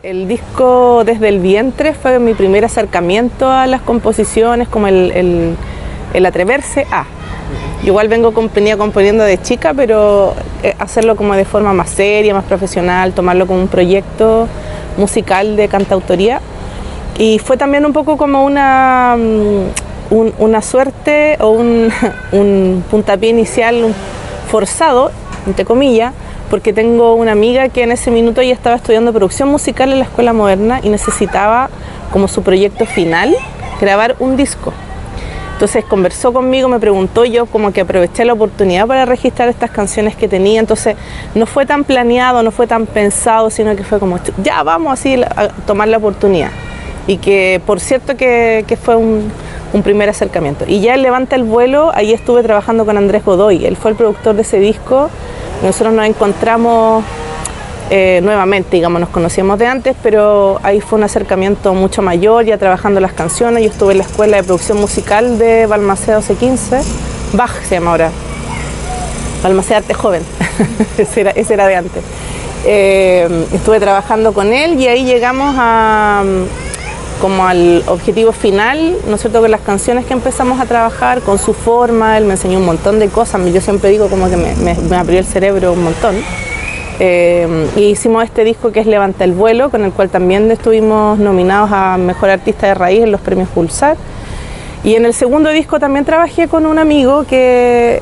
El disco Desde el Vientre fue mi primer acercamiento a las composiciones, como el atreverse a. Igual venía componiendo de chica, pero hacerlo como de forma más seria, más profesional, tomarlo como un proyecto musical de cantautoría. Y fue también un poco como una suerte o un puntapié inicial forzado, entre comillas, porque tengo una amiga que en ese minuto ya estaba estudiando producción musical en la Escuela Moderna y necesitaba como su proyecto final grabar un disco. Entonces conversó conmigo, me preguntó, yo como que aproveché la oportunidad para registrar estas canciones que tenía. Entonces no fue tan planeado, no fue tan pensado, sino que fue como, ya vamos así a tomar la oportunidad. Y que por cierto que fue un primer acercamiento. Y ya en Levanta el Vuelo, ahí estuve trabajando con Andrés Godoy, él fue el productor de ese disco. Nosotros nos encontramos nuevamente, digamos, nos conocíamos de antes, pero ahí fue un acercamiento mucho mayor, ya trabajando las canciones. Yo estuve en la Escuela de Producción Musical de Balmaceda C15, Bach se llama ahora, Balmaceda Arte Joven, ese era de antes. Estuve trabajando con él y ahí llegamos como al objetivo final, ¿no es cierto?, con las canciones que empezamos a trabajar, con su forma. Él me enseñó un montón de cosas, yo siempre digo como que me abrió el cerebro un montón. Y hicimos este disco que es Levanta el Vuelo, con el cual también estuvimos nominados a Mejor Artista de Raíz en los premios Pulsar. Y en el segundo disco también trabajé con un amigo que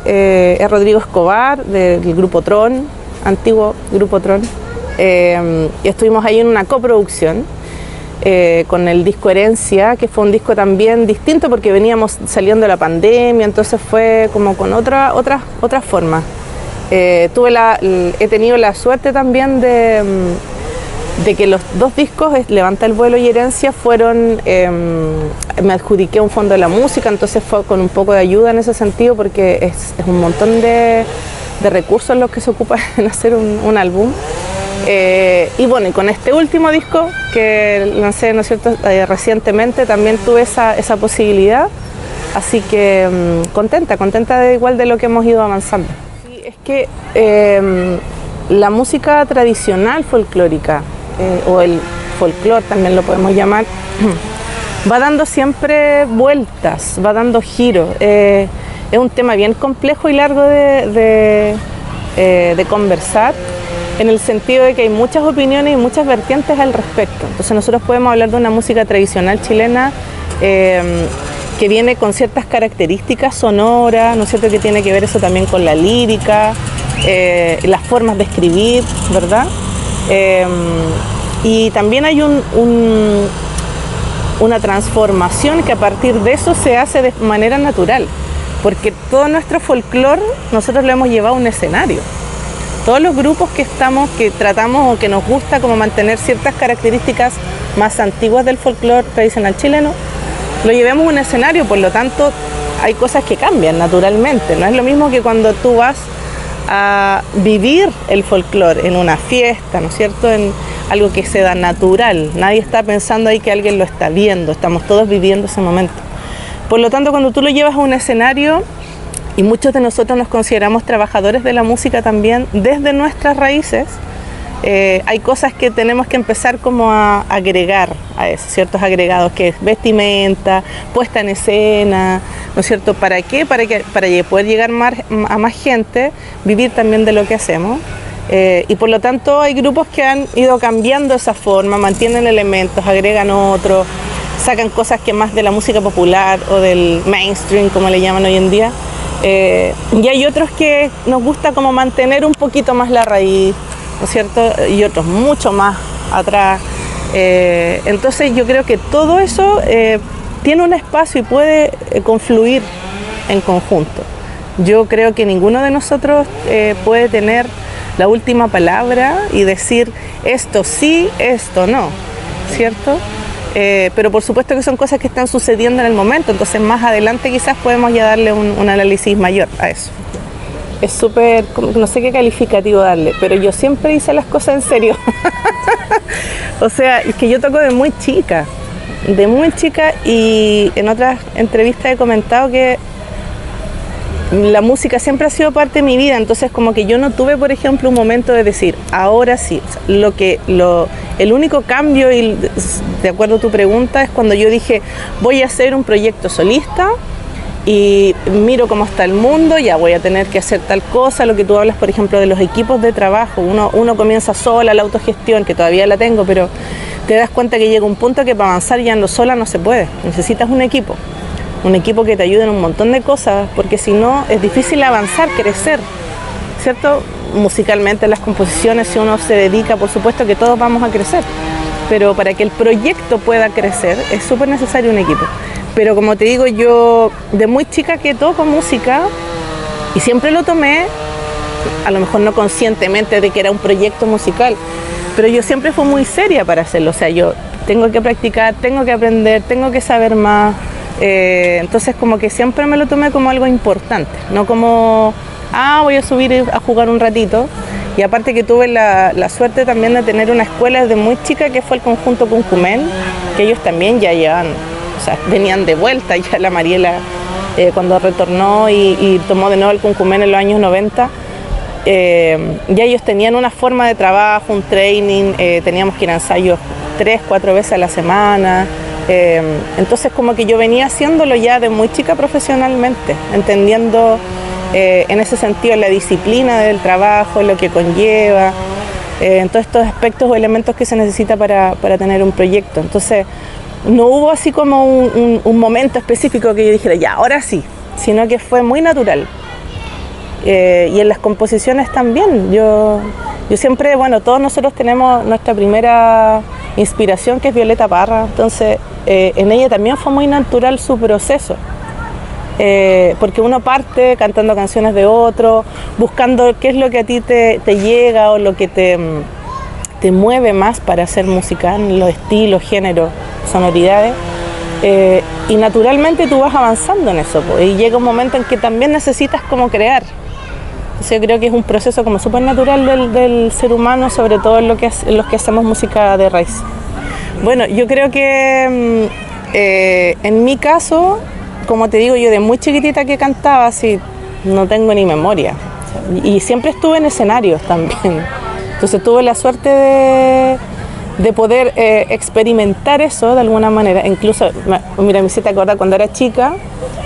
es Rodrigo Escobar, del Grupo Tron, antiguo Grupo Tron. Y estuvimos ahí en una coproducción con el disco Herencia, que fue un disco también distinto porque veníamos saliendo de la pandemia, entonces fue como con otra forma. He tenido la suerte también de que los dos discos, Levanta el Vuelo y Herencia, me adjudiqué un fondo de la música, entonces fue con un poco de ayuda en ese sentido, porque es un montón de recursos los que se ocupan en hacer un álbum. Y bueno, y con este último disco que lancé, ¿no es cierto?, recientemente, también tuve esa posibilidad, así que contenta igual de lo que hemos ido avanzando. Sí, es que la música tradicional folclórica, o el folclore también lo podemos llamar, va dando siempre vueltas, va dando giros. Es un tema bien complejo y largo de conversar, en el sentido de que hay muchas opiniones y muchas vertientes al respecto. Entonces nosotros podemos hablar de una música tradicional chilena que viene con ciertas características sonoras, ¿no es cierto?, que tiene que ver eso también con la lírica, las formas de escribir, ¿verdad? Y también hay una transformación que a partir de eso se hace de manera natural, porque todo nuestro folclore nosotros lo hemos llevado a un escenario. Todos los grupos que tratamos o que nos gusta como mantener ciertas características más antiguas del folclore tradicional chileno, lo llevamos a un escenario, por lo tanto hay cosas que cambian naturalmente. No es lo mismo que cuando tú vas a vivir el folclore en una fiesta, ¿no es cierto?, en algo que se da natural. Nadie está pensando ahí que alguien lo está viendo, estamos todos viviendo ese momento. Por lo tanto, cuando tú lo llevas a un escenario, y muchos de nosotros nos consideramos trabajadores de la música también desde nuestras raíces, hay cosas que tenemos que empezar como a agregar a eso, ciertos agregados, que es vestimenta, puesta en escena, ¿no es cierto? ¿Para qué? Para poder llegar a más gente, vivir también de lo que hacemos. Y por lo tanto hay grupos que han ido cambiando esa forma, mantienen elementos, agregan otros, sacan cosas que más de la música popular o del mainstream, como le llaman hoy en día. Y hay otros que nos gusta como mantener un poquito más la raíz, ¿no es cierto?, y otros mucho más atrás. Entonces yo creo que todo eso tiene un espacio y puede confluir en conjunto. Yo creo que ninguno de nosotros puede tener la última palabra y decir esto sí, esto no, ¿cierto? Pero por supuesto que son cosas que están sucediendo en el momento, entonces más adelante quizás podemos ya darle un análisis mayor a eso. Es súper, no sé qué calificativo darle, pero yo siempre hice las cosas en serio. O sea, es que yo toco de muy chica, y en otras entrevistas he comentado que la música siempre ha sido parte de mi vida, entonces como que yo no tuve, por ejemplo, un momento de decir, ahora sí. O sea, el único cambio, y de acuerdo a tu pregunta, es cuando yo dije, voy a hacer un proyecto solista y miro cómo está el mundo, ya voy a tener que hacer tal cosa, lo que tú hablas, por ejemplo, de los equipos de trabajo. Uno comienza sola, la autogestión, que todavía la tengo, pero te das cuenta que llega un punto que para avanzar ya sola no se puede, necesitas un equipo que te ayude en un montón de cosas, porque si no es difícil avanzar, crecer, ¿cierto? Musicalmente las composiciones, si uno se dedica, por supuesto que todos vamos a crecer, pero para que el proyecto pueda crecer es súper necesario un equipo. Pero como te digo, yo de muy chica que toco música y siempre lo tomé, a lo mejor no conscientemente de que era un proyecto musical, pero yo siempre fui muy seria para hacerlo. O sea, yo tengo que practicar, tengo que aprender, tengo que saber más. Entonces como que siempre me lo tomé como algo importante, no como, voy a subir a jugar un ratito. Y aparte que tuve la suerte también de tener una escuela desde muy chica que fue el conjunto Cuncumen, que ellos también ya llevan, o sea, venían de vuelta. Ya la Mariela cuando retornó y tomó de nuevo el Cuncumen en los años 90, ya ellos tenían una forma de trabajo, un training, teníamos que ir a ensayos 3-4 veces a la semana. Entonces como que yo venía haciéndolo ya de muy chica profesionalmente, entendiendo en ese sentido la disciplina del trabajo, lo que conlleva, en todos estos aspectos o elementos que se necesita para tener un proyecto. Entonces no hubo así como un momento específico que yo dijera, ya, ahora sí, sino que fue muy natural. Y en las composiciones también, yo siempre, bueno, todos nosotros tenemos nuestra primera inspiración, que es Violeta Parra, entonces en ella también fue muy natural su proceso, porque uno parte cantando canciones de otro, buscando qué es lo que a ti te llega o lo que te mueve más para hacer música, los estilos, géneros, sonoridades, y naturalmente tú vas avanzando en eso, y llega un momento en que también necesitas como crear. Entonces yo creo que es un proceso como súper natural del ser humano, sobre todo en los que hacemos música de raíz. Bueno, yo creo que en mi caso, como te digo, yo de muy chiquitita que cantaba, así no tengo ni memoria. Y siempre estuve en escenarios también. Entonces tuve la suerte de poder experimentar eso de alguna manera. Incluso, mira, me hiciste acordar cuando era chica,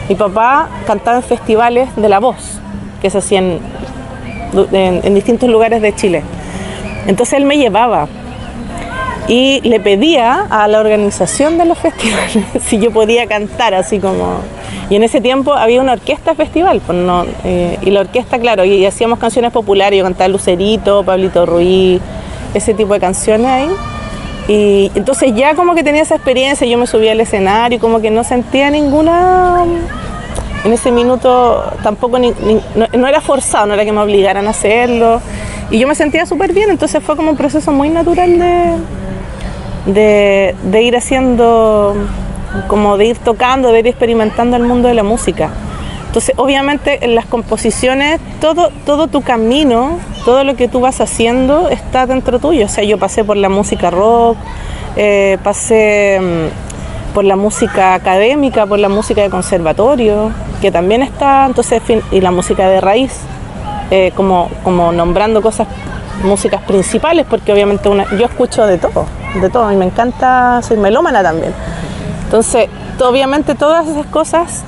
mi papá cantaba en festivales de la voz, que se hacían en distintos lugares de Chile. Entonces él me llevaba y le pedía a la organización de los festivales si yo podía cantar así como... Y en ese tiempo había una orquesta festival, pues no, y la orquesta, claro, y hacíamos canciones populares, yo cantaba Lucerito, Pablito Ruiz, ese tipo de canciones ahí. Y entonces ya como que tenía esa experiencia, yo me subía al escenario y como que no sentía ninguna... En ese minuto tampoco no era forzado, no era que me obligaran a hacerlo. Y yo me sentía súper bien, entonces fue como un proceso muy natural de ir haciendo, como de ir tocando, de ir experimentando el mundo de la música. Entonces obviamente en las composiciones todo tu camino, todo lo que tú vas haciendo está dentro tuyo. O sea, yo pasé por la música rock, pasé por la música académica, por la música de conservatorio, que también está, entonces, y la música de raíz, como nombrando músicas principales, porque obviamente yo escucho de todo, y me encanta, soy melómana también. Entonces, obviamente todas esas cosas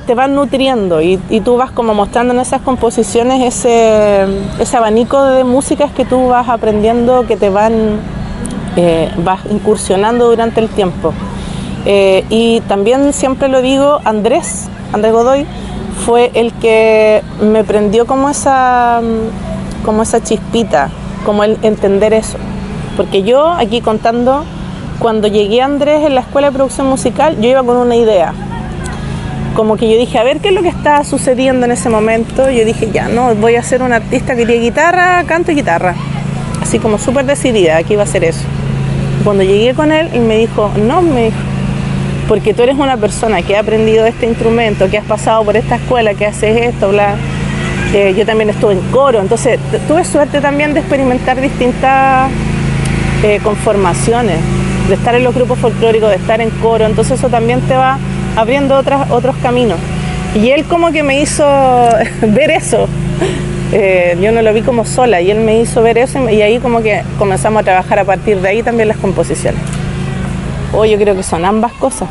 te van nutriendo y tú vas como mostrando en esas composiciones ese abanico de músicas que tú vas aprendiendo, que te vas incursionando durante el tiempo. Y también siempre lo digo, Andrés Godoy fue el que me prendió como esa chispita, como el entender eso. Porque yo aquí contando, cuando llegué a Andrés en la escuela de producción musical, yo iba con una idea. Como que yo dije, a ver qué es lo que está sucediendo en ese momento. Yo dije, ya no, voy a ser una artista que tiene guitarra, canto y guitarra. Así como súper decidida, que iba a hacer eso. Cuando llegué con él, él me dijo, no, porque tú eres una persona que ha aprendido este instrumento, que has pasado por esta escuela, que haces esto, bla. Yo también estuve en coro, entonces tuve suerte también de experimentar distintas conformaciones, de estar en los grupos folclóricos, de estar en coro, entonces eso también te va abriendo otros caminos. Y él como que me hizo ver eso. Yo no lo vi como sola y él me hizo ver eso y ahí como que comenzamos a trabajar a partir de ahí también las composiciones. Yo creo que son ambas cosas.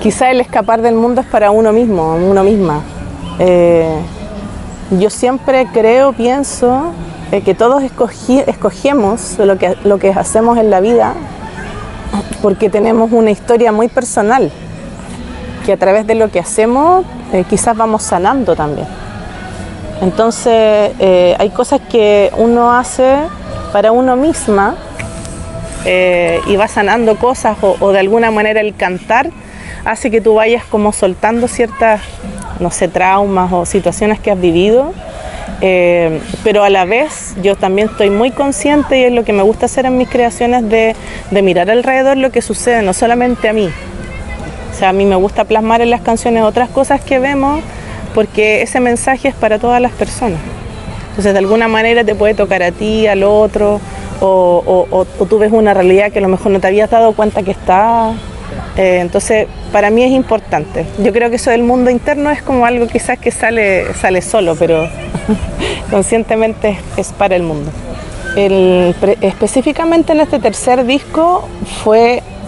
Quizá el escapar del mundo es para uno mismo, uno misma. Yo siempre pienso que todos escogemos lo que hacemos en la vida porque tenemos una historia muy personal, que a través de lo que hacemos quizás vamos sanando también. Entonces hay cosas que uno hace para uno misma y va sanando cosas o de alguna manera el cantar hace que tú vayas como soltando ciertas, no sé, traumas o situaciones que has vivido, pero a la vez yo también estoy muy consciente y es lo que me gusta hacer en mis creaciones de mirar alrededor lo que sucede, no solamente a mí. O sea, a mí me gusta plasmar en las canciones otras cosas que vemos porque ese mensaje es para todas las personas. Entonces de alguna manera te puede tocar a ti, al otro, o tú ves una realidad que a lo mejor no te habías dado cuenta que está. Entonces para mí es importante. Yo creo que eso del mundo interno es como algo quizás que sale solo, pero conscientemente es para el mundo. Específicamente en este tercer disco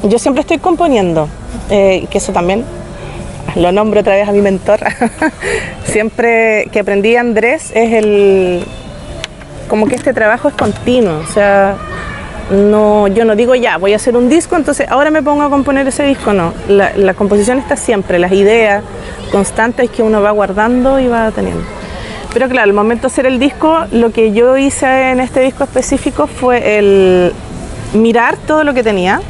yo siempre estoy componiendo, que eso también lo nombro otra vez a mi mentor. Siempre que aprendí Andrés como que este trabajo es continuo, o sea, yo no digo ya, voy a hacer un disco, entonces ahora me pongo a componer ese disco, no. La composición está siempre, las ideas constantes que uno va guardando y va teniendo. Pero claro, al momento de hacer el disco, lo que yo hice en este disco específico fue el mirar todo lo que tenía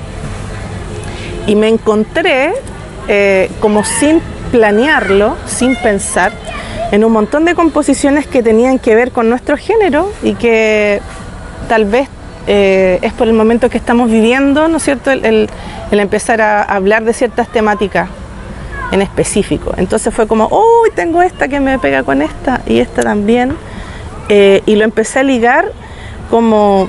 y me encontré como sin planearlo, sin pensar, en un montón de composiciones que tenían que ver con nuestro género y que tal vez es por el momento que estamos viviendo, ¿no es cierto?, el empezar a hablar de ciertas temáticas en específico. Entonces fue como, tengo esta que me pega con esta y esta también, y lo empecé a ligar como,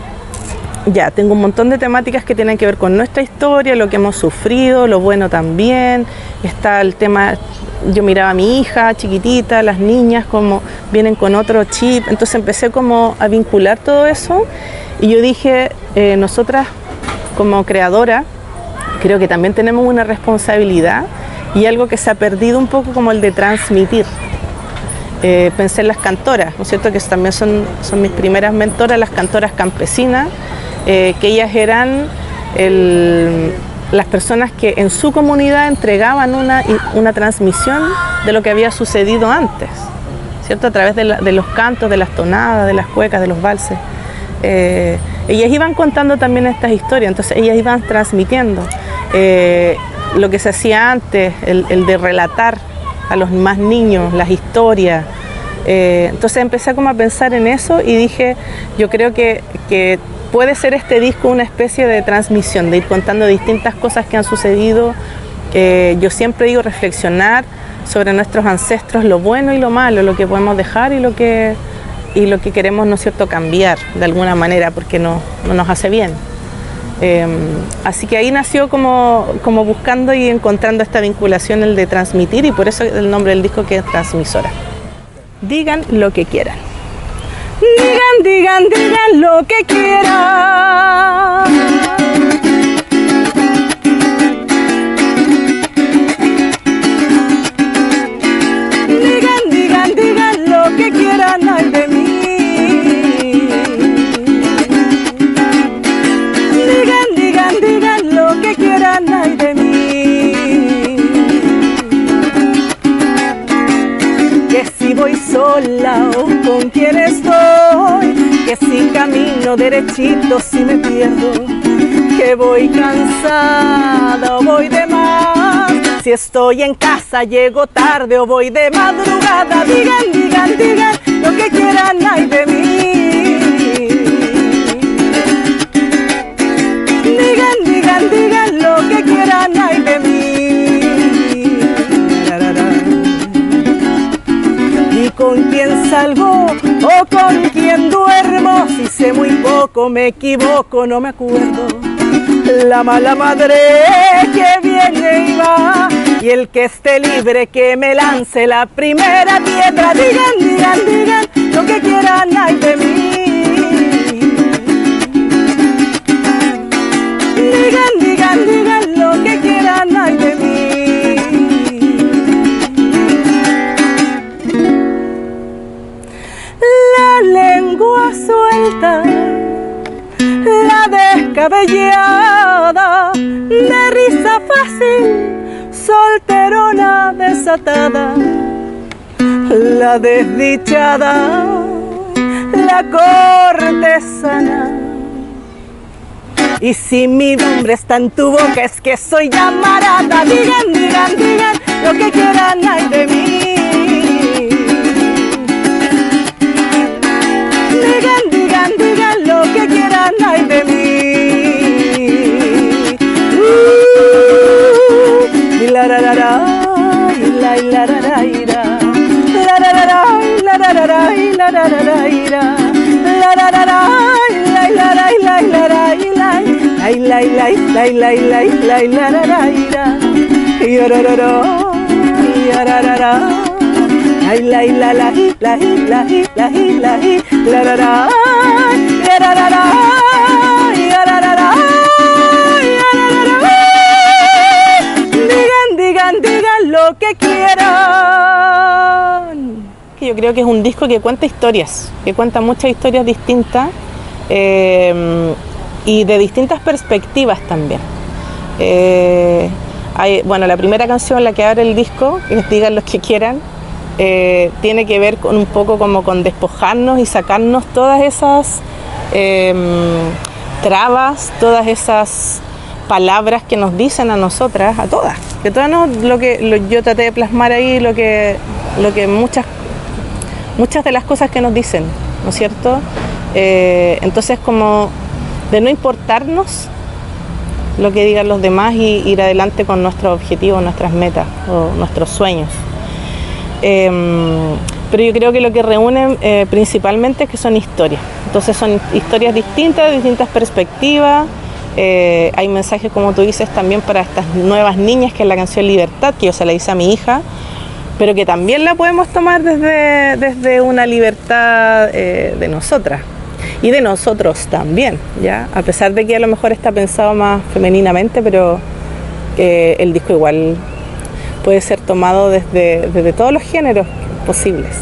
ya, tengo un montón de temáticas que tienen que ver con nuestra historia, lo que hemos sufrido, lo bueno también, está el tema, yo miraba a mi hija chiquitita, las niñas como vienen con otro chip, entonces empecé como a vincular todo eso. Y yo dije, nosotras como creadoras, creo que también tenemos una responsabilidad y algo que se ha perdido un poco como el de transmitir. Pensé en las cantoras, ¿no es cierto?, que también son mis primeras mentoras, las cantoras campesinas, que ellas eran las personas que en su comunidad entregaban una transmisión de lo que había sucedido antes, ¿cierto?, a través de los cantos, de las tonadas, de las cuecas, de los valses. Ellas iban contando también estas historias, entonces ellas iban transmitiendo lo que se hacía antes, el de relatar a los más niños las historias. Entonces empecé como a pensar en eso y dije, yo creo que puede ser este disco una especie de transmisión, de ir contando distintas cosas que han sucedido. Yo siempre digo reflexionar sobre nuestros ancestros, lo bueno y lo malo, lo que podemos dejar y lo que queremos, ¿no es cierto?, cambiar de alguna manera porque no nos hace bien. Así que ahí nació como buscando y encontrando esta vinculación, el de transmitir, y por eso el nombre del disco, que es Transmisora. Digan lo que quieran. Digan lo que quieran. Digan lo que quieran, ay de mí. Digan lo que quieran, ay de mí. Que si voy sola o con quien estoy, que si camino derechito, si me pierdo, que voy cansada o voy de más, si estoy en casa, llego tarde o voy de madrugada. Digan lo que quieran, ay de mí. Digan lo que quieran, ay de mí. Y con quién salgo o con quién duermo, si sé muy poco, me equivoco, no me acuerdo. La mala madre que viene y va, Y el que esté libre que me lance la primera piedra. Digan, digan, digan lo que quieran, ay de mí. Digan, digan, digan lo que quieran, ay de mí. La lengua suelta, la descabellada, de risa fácil, solterona desatada, la desdichada, la cortesana. Y si mi nombre está en tu boca es que soy llamarada. Digan, digan, digan lo que quieran, ay de mí. Digan, digan, digan lo que quieran, ay de mí. Y la la la la, y la la la la, y la la la la, y la la la la, y la la la la, y la la la la, y la la la, y la la la, y la ay la la la la la la la la la yorororo yararara ay la la la la la la la la la yararara yararara digan digan digan lo que quieran. Yo creo que es un disco que cuenta historias, que cuenta muchas historias distintas. Y de distintas perspectivas también. Bueno, la primera canción, la que abre el disco, que digan los que quieran, tiene que ver con un poco como con despojarnos y sacarnos todas esas trabas, todas esas palabras que nos dicen a nosotras, a todas. Que todas yo traté de plasmar ahí lo que muchas de las cosas que nos dicen, ¿no es cierto? Entonces como de no importarnos lo que digan los demás y ir adelante con nuestros objetivos, nuestras metas o nuestros sueños. Pero yo creo que lo que reúnen principalmente es que son historias. Entonces son historias distintas, de distintas perspectivas. Hay mensajes, como tú dices, también para estas nuevas niñas, que es la canción Libertad, que yo se la hice a mi hija, pero que también la podemos tomar desde una libertad de nosotras. Y de nosotros también, ¿ya? A pesar de que a lo mejor está pensado más femeninamente, pero el disco igual puede ser tomado desde todos los géneros posibles.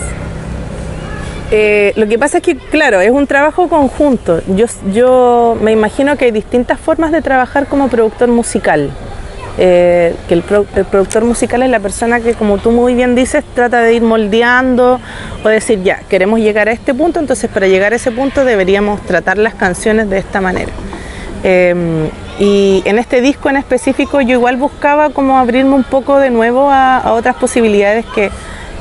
Lo que pasa es que, claro, es un trabajo conjunto. Yo me imagino que hay distintas formas de trabajar como productor musical. Que el productor musical es la persona que, como tú muy bien dices, trata de ir moldeando o decir, ya, queremos llegar a este punto, entonces para llegar a ese punto deberíamos tratar las canciones de esta manera. Y en este disco en específico yo igual buscaba como abrirme un poco de nuevo a otras posibilidades que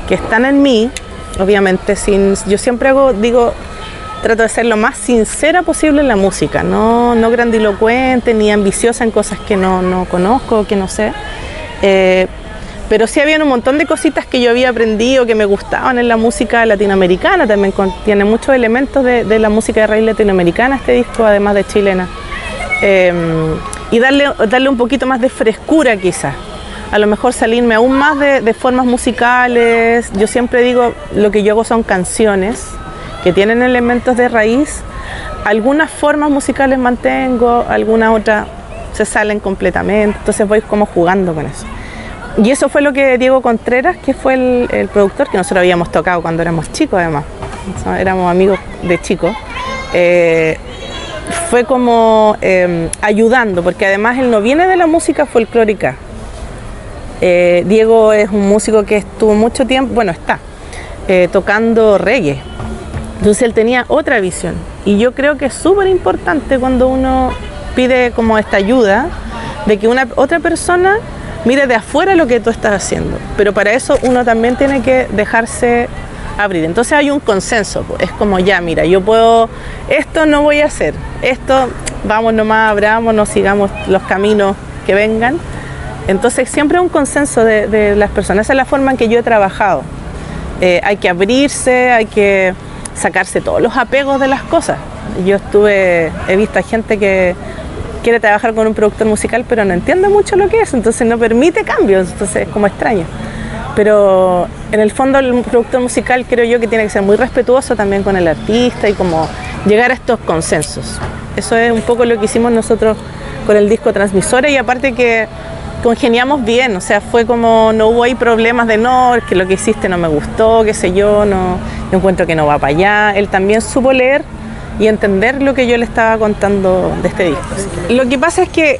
están en mí, obviamente. Yo siempre trato de ser lo más sincera posible en la música, no grandilocuente ni ambiciosa en cosas que no conozco, que no sé. Pero sí había un montón de cositas que yo había aprendido, que me gustaban en la música latinoamericana. También tiene muchos elementos de la música de raíz latinoamericana este disco, además de chilena. Y darle un poquito más de frescura quizás. A lo mejor salirme aún más de formas musicales. Yo siempre digo, lo que yo hago son canciones que tienen elementos de raíz. Algunas formas musicales mantengo, algunas otras se salen completamente, entonces voy como jugando con eso. Y eso fue lo que Diego Contreras, que fue el productor, que nosotros habíamos tocado cuando éramos chicos además, éramos amigos de chicos, fue como ayudando, porque además él no viene de la música folclórica. Diego es un músico que estuvo mucho tiempo, bueno, está tocando reggae. Entonces él tenía otra visión, y yo creo que es súper importante cuando uno pide como esta ayuda, de que otra persona mire de afuera lo que tú estás haciendo, pero para eso uno también tiene que dejarse abrir. Entonces hay un consenso, es como, ya, mira, yo puedo, esto no voy a hacer, esto vamos nomás, abrámonos, sigamos los caminos que vengan. Entonces siempre hay un consenso de las personas. Esa es la forma en que yo he trabajado. Hay que abrirse, hay que sacarse todos los apegos de las cosas. He visto a gente que quiere trabajar con un productor musical, pero no entiende mucho lo que es, entonces no permite cambios, entonces es como extraño. Pero en el fondo el productor musical creo yo que tiene que ser muy respetuoso también con el artista y como llegar a estos consensos. Eso es un poco lo que hicimos nosotros con el disco Transmisora, y aparte que congeniamos bien, o sea, fue como, no hubo ahí problemas de no, que lo que hiciste no me gustó, qué sé yo, no, yo encuentro que no va para allá. Él también supo leer y entender lo que yo le estaba contando de este disco. Lo que pasa es que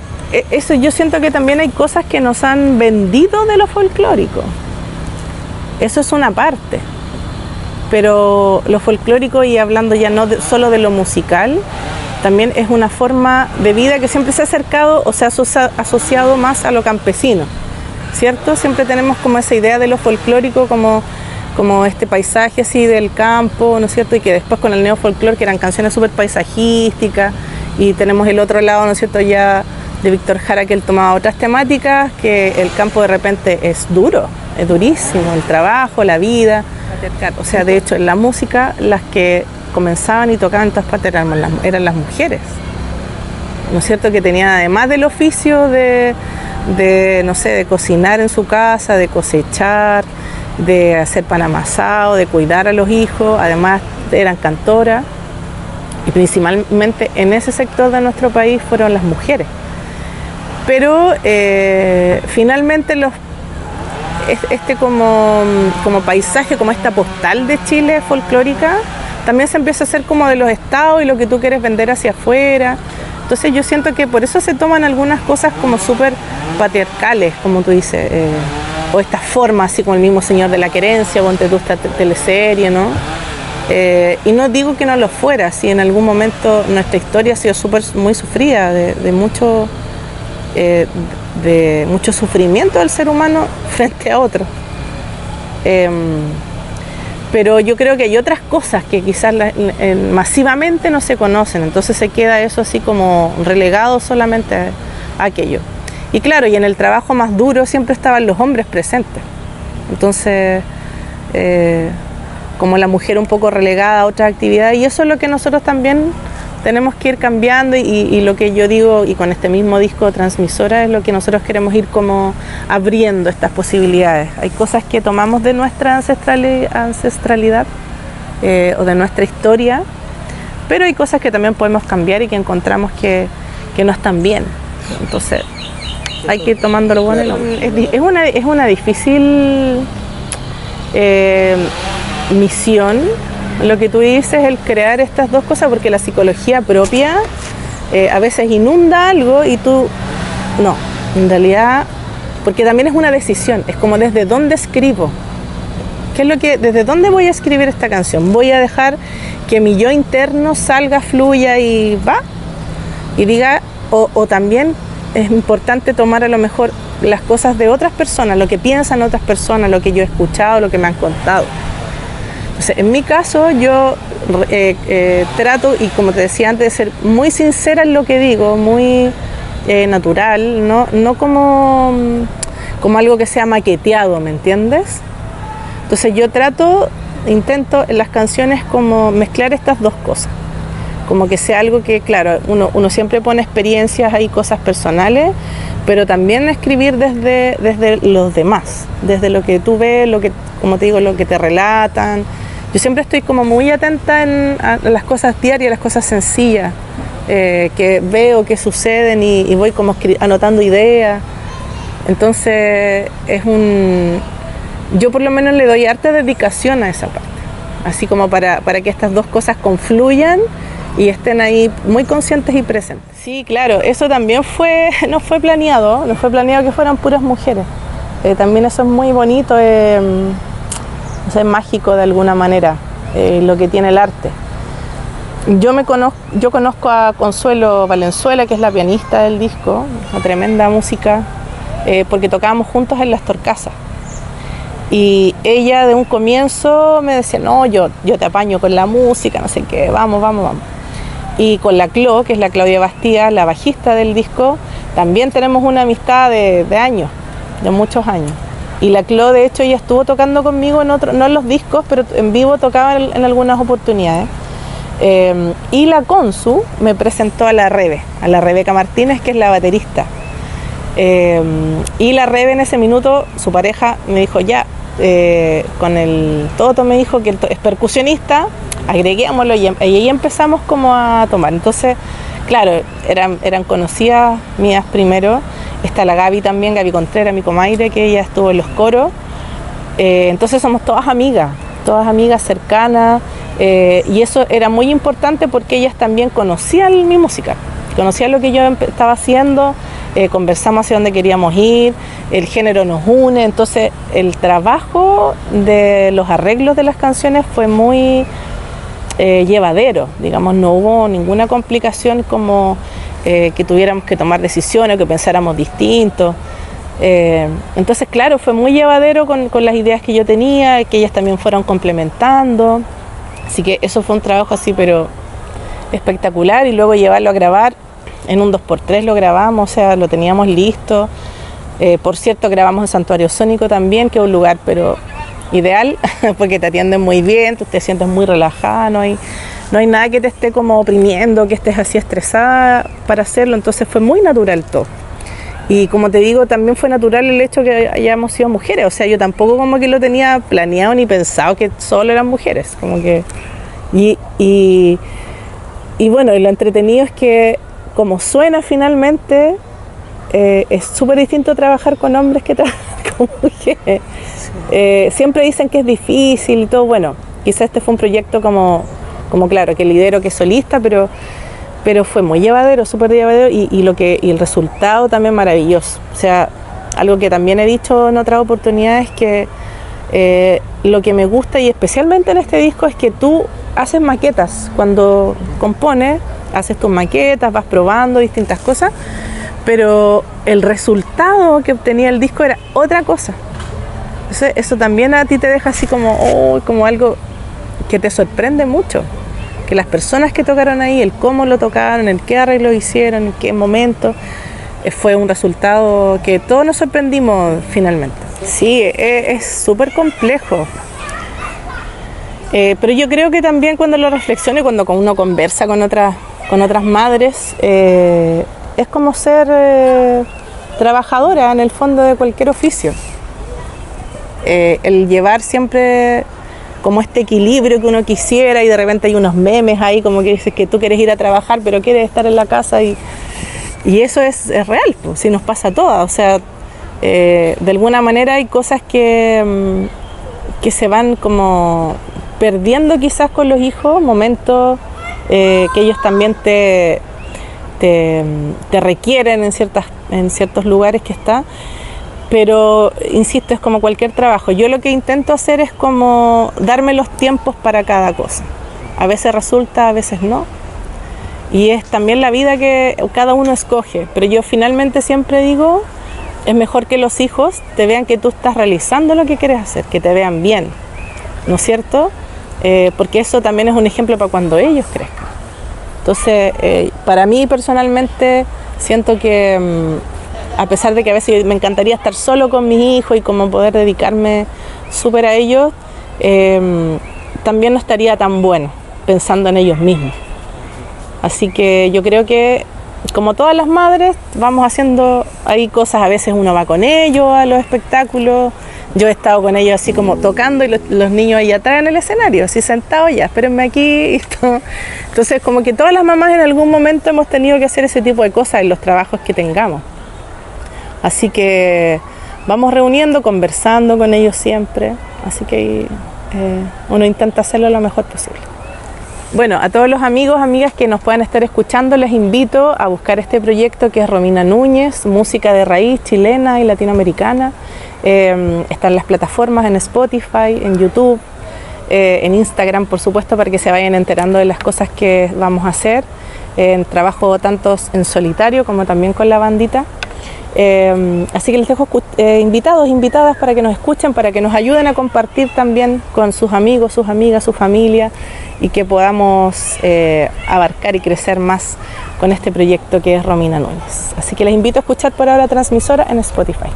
eso, yo siento que también hay cosas que nos han vendido de lo folclórico. Eso es una parte, pero lo folclórico, y hablando ya no solo de lo musical, también es una forma de vida que siempre se ha acercado o se ha asociado más a lo campesino, ¿cierto? Siempre tenemos como esa idea de lo folclórico como este paisaje así del campo, ¿no es cierto? Y que después con el neofolclore, que eran canciones súper paisajísticas, y tenemos el otro lado, ¿no es cierto?, ya de Víctor Jara, que él tomaba otras temáticas, que el campo de repente es duro, es durísimo, el trabajo, la vida. O sea, de hecho, en la música, las que comenzaban y tocaban en todas partes eran las mujeres, ¿no es cierto?, que tenían, además del oficio de, no sé, de cocinar en su casa, de cosechar, de hacer pan amasado, de cuidar a los hijos, además eran cantoras, y principalmente en ese sector de nuestro país fueron las mujeres. Pero finalmente este como paisaje, como esta postal de Chile folclórica, también se empieza a hacer como de los estados y lo que tú quieres vender hacia afuera. Entonces yo siento que por eso se toman algunas cosas como súper patriarcales, como tú dices, o estas formas, así como el mismo Señor de la Querencia, o ante tú esta teleserie, ¿no? Y no digo que no lo fuera, si en algún momento nuestra historia ha sido muy sufrida, de mucho sufrimiento del ser humano frente a otro. Pero yo creo que hay otras cosas que quizás masivamente no se conocen, entonces se queda eso así como relegado solamente a aquello. Y claro, y en el trabajo más duro siempre estaban los hombres presentes, entonces como la mujer un poco relegada a otras actividades, y eso es lo que nosotros también tenemos que ir cambiando, y lo que yo digo, y con este mismo disco Transmisora, es lo que nosotros queremos ir como abriendo estas posibilidades. Hay cosas que tomamos de nuestra ancestralidad o de nuestra historia, pero hay cosas que también podemos cambiar y que encontramos que no están bien. Entonces hay que ir tomando lo bueno y lo malo. Es una difícil misión, lo que tú dices, el crear estas dos cosas, porque la psicología propia a veces inunda algo y tú no, en realidad, porque también es una decisión, es como desde dónde escribo, desde dónde voy a escribir esta canción, voy a dejar que mi yo interno salga, fluya y va y diga, o también es importante tomar a lo mejor las cosas de otras personas, lo que piensan otras personas, lo que yo he escuchado, lo que me han contado. Entonces, en mi caso, yo trato, y como te decía antes, de ser muy sincera en lo que digo, muy natural, no como algo que sea maqueteado, ¿me entiendes? Entonces yo intento en las canciones como mezclar estas dos cosas, como que sea algo que, claro, uno siempre pone experiencias ahí, cosas personales, pero también escribir desde los demás, desde lo que tú ves, como te digo, lo que te relatan. Yo siempre estoy como muy atenta a las cosas diarias, las cosas sencillas, que veo que suceden, y voy como anotando ideas. Entonces yo por lo menos le doy harta dedicación a esa parte, así como para que estas dos cosas confluyan y estén ahí muy conscientes y presentes. Sí, claro, eso también no fue planeado que fueran puras mujeres. También eso es muy bonito, es mágico de alguna manera, lo que tiene el arte. Yo conozco a Consuelo Valenzuela, que es la pianista del disco, una tremenda música, porque tocábamos juntos en las Torcasas. Y ella de un comienzo me decía, no, yo te apaño con la música, no sé qué, vamos. Y con la Clo, que es la Claudia Bastía, la bajista del disco, también tenemos una amistad de años, de muchos años. Y la Clo, de hecho, ella estuvo tocando conmigo no en los discos, pero en vivo tocaba en algunas oportunidades. Y la Consu me presentó a la Rebeca Martínez, que es la baterista. Y la Rebe en ese minuto, su pareja, me dijo ya, con el Toto me dijo que es percusionista, agreguémoslo, y ahí empezamos como a tomar. Entonces, claro, eran conocidas mías primero. Está la Gaby también, Gaby Contreras, mi comadre, que ella estuvo en los coros. Entonces somos todas amigas cercanas, y eso era muy importante porque ellas también conocían mi música, conocían lo que yo estaba haciendo, conversamos hacia dónde queríamos ir, el género nos une. Entonces el trabajo de los arreglos de las canciones fue muy llevadero, digamos, no hubo ninguna complicación como que tuviéramos que tomar decisiones, que pensáramos distinto. Entonces, claro, fue muy llevadero con las ideas que yo tenía, que ellas también fueron complementando. Así que eso fue un trabajo así, pero espectacular. Y luego llevarlo a grabar, en un 2x3 lo grabamos, o sea, lo teníamos listo. Por cierto, grabamos en Santuario Sónico también, que es un lugar pero ideal, porque te atienden muy bien, tú te sientes muy relajada, no hay nada que te esté como oprimiendo, que estés así estresada para hacerlo. Entonces fue muy natural todo. Y como te digo, también fue natural el hecho que hayamos sido mujeres. O sea, yo tampoco como que lo tenía planeado ni pensado que solo eran mujeres. Como que y bueno, y lo entretenido es que como suena finalmente, es súper distinto trabajar con hombres que trabajar con mujeres. Siempre dicen que es difícil y todo. Bueno, quizás este fue un proyecto como claro, que lidero, que es solista, pero fue muy llevadero, súper llevadero, y el resultado también maravilloso. O sea, algo que también he dicho en otras oportunidades, que lo que me gusta, y especialmente en este disco, es que tú haces maquetas. Cuando compones, haces tus maquetas, vas probando distintas cosas, pero el resultado que obtenía el disco era otra cosa. Entonces, eso también a ti te deja así como algo que te sorprende mucho. Que las personas que tocaron ahí, el cómo lo tocaron, el qué arreglo hicieron, en qué momento, fue un resultado que todos nos sorprendimos finalmente. Sí, es súper complejo. Pero yo creo que también cuando lo reflexiono y cuando uno conversa con otras madres, es como ser trabajadora en el fondo de cualquier oficio. El llevar siempre como este equilibrio que uno quisiera, y de repente hay unos memes ahí como que dices que tú quieres ir a trabajar pero quieres estar en la casa, y eso es real, pues, sí, nos pasa a todas. O sea, de alguna manera hay cosas que se van como perdiendo quizás con los hijos, momentos que ellos también te requieren en ciertos lugares que está. Pero, insisto, es como cualquier trabajo. Yo lo que intento hacer es como darme los tiempos para cada cosa. A veces resulta, a veces no. Y es también la vida que cada uno escoge. Pero yo finalmente siempre digo, es mejor que los hijos te vean que tú estás realizando lo que quieres hacer, que te vean bien, ¿no es cierto? Porque eso también es un ejemplo para cuando ellos crezcan. Entonces, para mí personalmente, siento que a pesar de que a veces me encantaría estar solo con mis hijos y como poder dedicarme súper a ellos, también no estaría tan bueno pensando en ellos mismos. Así que yo creo que, como todas las madres, vamos haciendo ahí cosas. A veces uno va con ellos a los espectáculos. Yo he estado con ellos así como tocando, y los niños ahí atrás en el escenario, así sentados, ya, espérenme aquí. Entonces, como que todas las mamás en algún momento hemos tenido que hacer ese tipo de cosas en los trabajos que tengamos. Así que vamos reuniendo, conversando con ellos siempre. Así que uno intenta hacerlo lo mejor posible. Bueno, a todos los amigos, amigas que nos puedan estar escuchando, les invito a buscar este proyecto que es Romina Núñez, música de raíz chilena y latinoamericana. Está en las plataformas, en Spotify, en YouTube, en Instagram, por supuesto, para que se vayan enterando de las cosas que vamos a hacer. Trabajo tanto en solitario como también con la bandita. Así que les dejo invitados, invitadas para que nos escuchen, para que nos ayuden a compartir también con sus amigos, sus amigas, su familia, y que podamos abarcar y crecer más con este proyecto que es Romina Núñez. Así que les invito a escuchar por ahora Transmisora en Spotify.